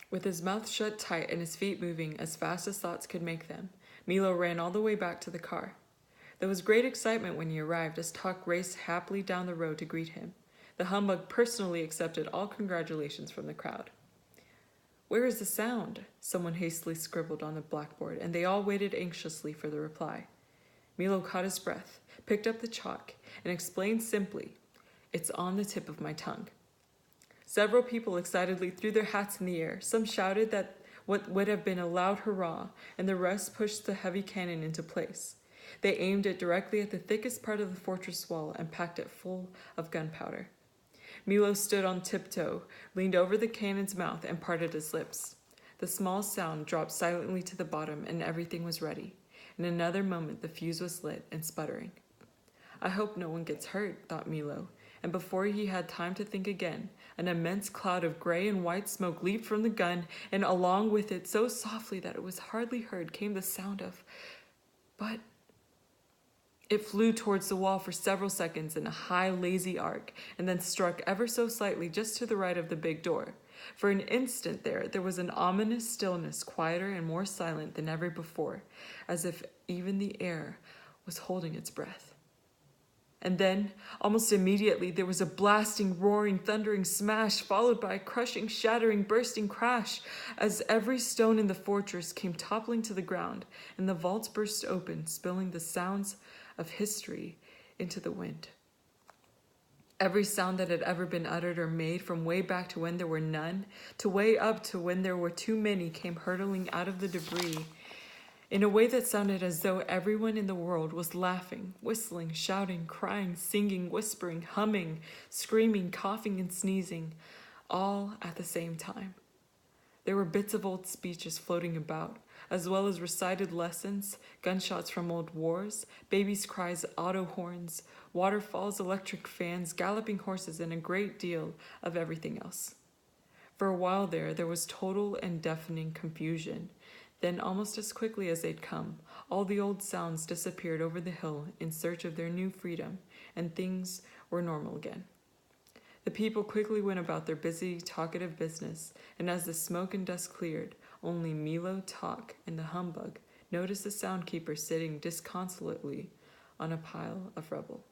With his mouth shut tight and his feet moving as fast as thoughts could make them, Milo ran all the way back to the car. There was great excitement when he arrived as Tuck raced happily down the road to greet him. The humbug personally accepted all congratulations from the crowd. "Where is the sound?" someone hastily scribbled on the blackboard, and they all waited anxiously for the reply. Milo caught his breath, picked up the chalk, and explained simply, "It's on the tip of my tongue." Several people excitedly threw their hats in the air. Some shouted that what would have been a loud hurrah, and the rest pushed the heavy cannon into place. They aimed it directly at the thickest part of the fortress wall and packed it full of gunpowder. Milo stood on tiptoe, leaned over the cannon's mouth, and parted his lips. The small sound dropped silently to the bottom, and everything was ready. In another moment, the fuse was lit and sputtering. "I hope no one gets hurt," thought Milo, and before he had time to think again, an immense cloud of gray and white smoke leaped from the gun, and along with it, so softly that it was hardly heard, came the sound of... But it flew towards the wall for several seconds in a high, lazy arc, and then struck ever so slightly just to the right of the big door. For an instant there was an ominous stillness, quieter and more silent than ever before, as if even the air was holding its breath. And then, almost immediately, there was a blasting, roaring, thundering smash, followed by a crushing, shattering, bursting crash, as every stone in the fortress came toppling to the ground, and the vaults burst open, spilling the sounds of history into the wind. Every sound that had ever been uttered or made, from way back to when there were none, to way up to when there were too many, came hurtling out of the debris, in a way that sounded as though everyone in the world was laughing, whistling, shouting, crying, singing, whispering, humming, screaming, coughing, and sneezing, all at the same time. There were bits of old speeches floating about, as well as recited lessons, gunshots from old wars, babies' cries, auto horns, waterfalls, electric fans, galloping horses, and a great deal of everything else. For a while there was total and deafening confusion. Then, almost as quickly as they'd come, all the old sounds disappeared over the hill in search of their new freedom, and things were normal again. The people quickly went about their busy, talkative business, and as the smoke and dust cleared, only Milo, Talk, and the humbug noticed the soundkeeper sitting disconsolately on a pile of rubble.